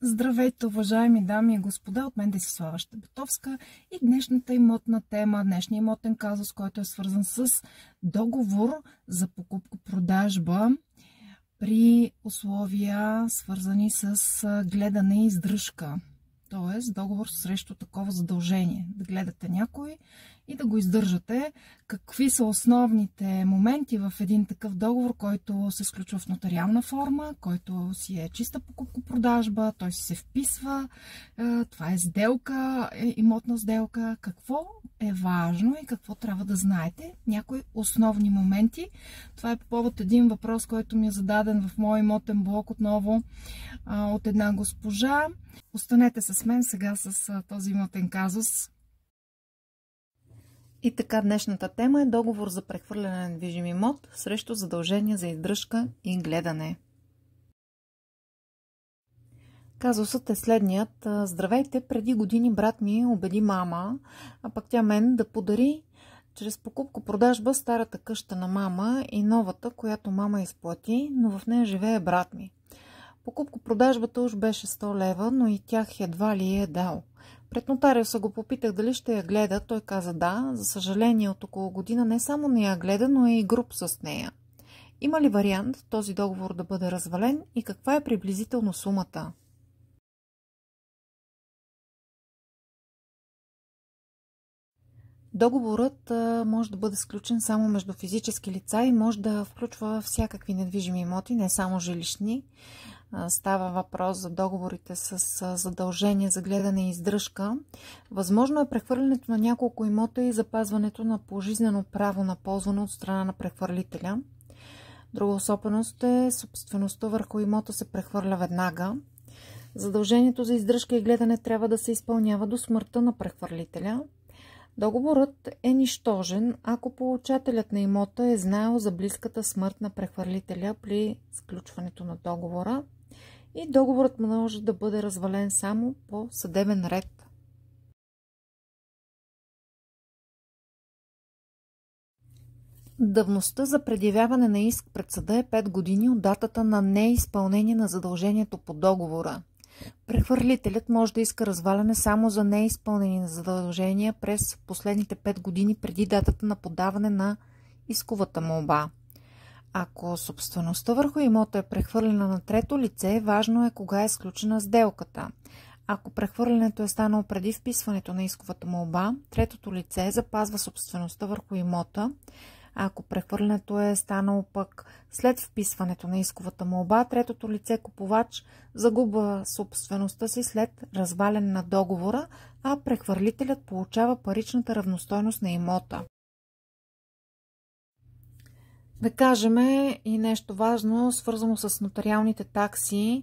Здравейте, уважаеми дами и господа, от мен Десислава Щебетовска и днешната имотна тема, днешния имотен казус, който е свързан с договор за покупко-продажба при условия свързани с гледане и издръжка. Т.е. договор срещу такова задължение. Да гледате някой и да го издържате. Какви са основните моменти в един такъв договор, който се сключва в нотариална форма, който си е чиста покупко-продажба, той си се вписва. Това е сделка, имотна сделка. Какво е важно и какво трябва да знаете? Някои основни моменти. Това е по повод един въпрос, който ми е зададен в мой имотен блог отново от една госпожа. Останете с мен сега с този имотен казус. И така, днешната тема е договор за прехвърляне на недвижим имот срещу задължения за издръжка и гледане. Казусът е следният. Здравейте, преди години брат ми убеди мама, а пък тя мен да подари чрез покупко-продажба старата къща на мама и новата, която мама изплати, но в нея живее брат ми. Покупко-продажбата уж беше 100 лева, но и тях едва ли е дал. Пред нотариуса го попитах дали ще я гледа. Той каза да. За съжаление, от около година не само не я гледа, но е и груб с нея. Има ли вариант този договор да бъде развален и каква е приблизително сумата? Договорът може да бъде сключен само между физически лица и може да включва всякакви недвижими имоти, не само жилищни. Става въпрос за договорите с задължение за гледане и издръжка. Възможно е прехвърлянето на няколко имота и запазването на пожизнено право на ползване от страна на прехвърлителя. Друга особеност е собствеността върху имота се прехвърля веднага. Задължението за издръжка и гледане трябва да се изпълнява до смъртта на прехвърлителя. Договорът е нищожен, ако получателят на имота е знаел за близката смърт на прехвърлителя при сключването на договора и договорът може да бъде развален само по съдебен ред. Давността за предявяване на иск пред съда е 5 години от датата на неизпълнение на задължението по договора. Прехвърлителят може да иска разваляне само за неизпълнение на задължения през последните 5 години преди датата на подаване на исковата молба. Ако собствеността върху имота е прехвърлена на трето лице, важно е кога е сключена сделката. Ако прехвърлянето е станало преди вписването на исковата молба, третото лице запазва собствеността върху имота. Ако прехвърлянето е станало пък след вписването на исковата молба, третото лице купувач загубва собствеността си след разваляне на договора, а прехвърлителят получава паричната равностойност на имота. Да кажем и нещо важно, свързано с нотариалните такси.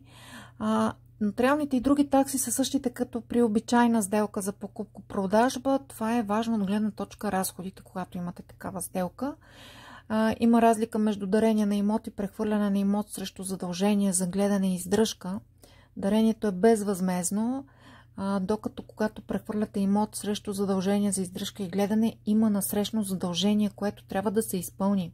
Нотариалните и други такси са същите като при обичайна сделка за покупко-продажба. Това е важно от гледна точка разходите, когато имате такава сделка. Има разлика между дарение на имот и прехвърляне на имот срещу задължение за гледане и издръжка. Дарението е безвъзмездно, докато когато прехвърляте имот срещу задължение за издръжка и гледане, има насрещно задължение, което трябва да се изпълни.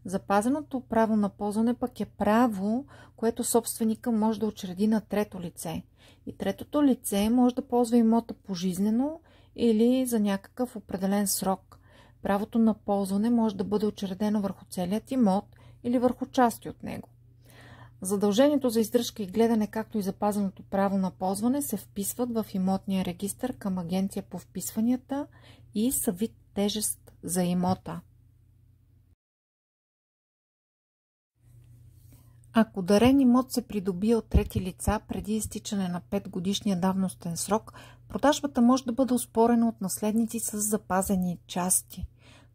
Запазеното право на ползване пък е право, което собственика може да учреди на трето лице. И третото лице може да ползва имота пожизнено или за някакъв определен срок. Правото на ползване може да бъде учредено върху целият имот или върху части от него. Задължението за издръжка и гледане, както и запазеното право на ползване се вписват в имотния регистър към Агенция по вписванията и са вид тежест за имота. Ако дарен имот се придобие от трети лица преди изтичане на 5-годишния давностен срок, продажбата може да бъде оспорена от наследници с запазени части.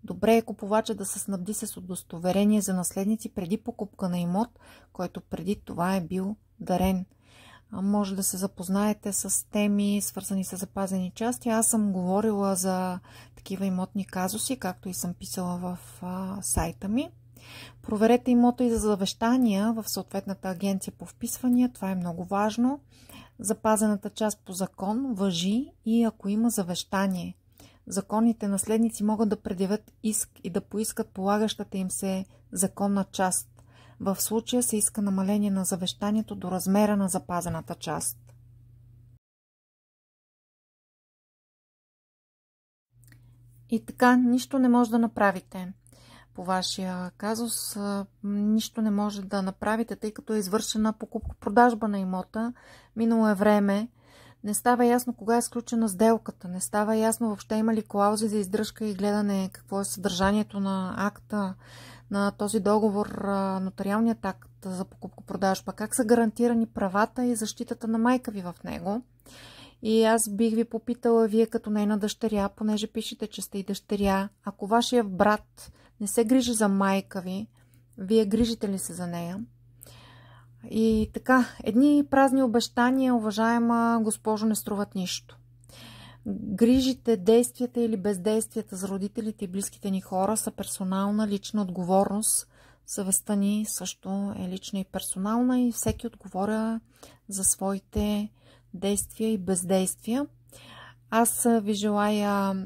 Добре е купувача да се снабди с удостоверение за наследници преди покупка на имот, който преди това е бил дарен. Може да се запознаете с теми, свързани с запазени части. Аз съм говорила за такива имотни казуси, както и съм писала в сайта ми. Проверете имота и за завещания в съответната агенция по вписвания. Това е много важно. Запазената част по закон важи и ако има завещание. Законните наследници могат да предявят иск и да поискат полагащата им се законна част. В случая се иска намаление на завещанието до размера на запазената част. И така, нищо не може да направите по вашия казус. Нищо не може да направите, тъй като е извършена покупко-продажба на имота. Минало е време. Не става ясно кога е сключена сделката. Не става ясно въобще има ли клаузи за издръжка и гледане какво е съдържанието на акта, на този договор, нотариалният акт за покупко-продажба. Как са гарантирани правата и защитата на майка ви в него. И аз бих ви попитала, вие като нейна дъщеря, понеже пишете, че сте и дъщеря, ако вашия брат не се грижи за майка ви, вие грижите ли се за нея? И така, едни празни обещания, уважаема госпожо, не струват нищо. Грижите, действията или бездействията за родителите и близките ни хора са персонална, лична отговорност. Съвестта ни също е лична и персонална и всеки отговоря за своите действия и бездействия. Аз ви желая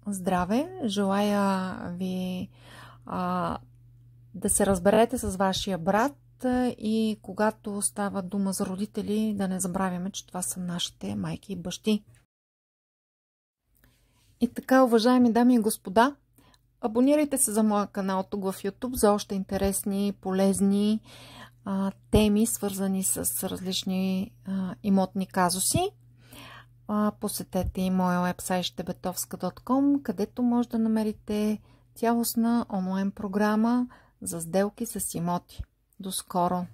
здраве, желая ви да се разберете с вашия брат и когато става дума за родители, да не забравяме, че това са нашите майки и бащи. И така, уважаеми дами и господа, абонирайте се за моя канал тук в YouTube за още интересни, полезни теми, свързани с различни имотни казуси. Посетете и моя уебсайт щебетовска.com, където може да намерите цялостна онлайн програма за сделки с имоти. До скоро!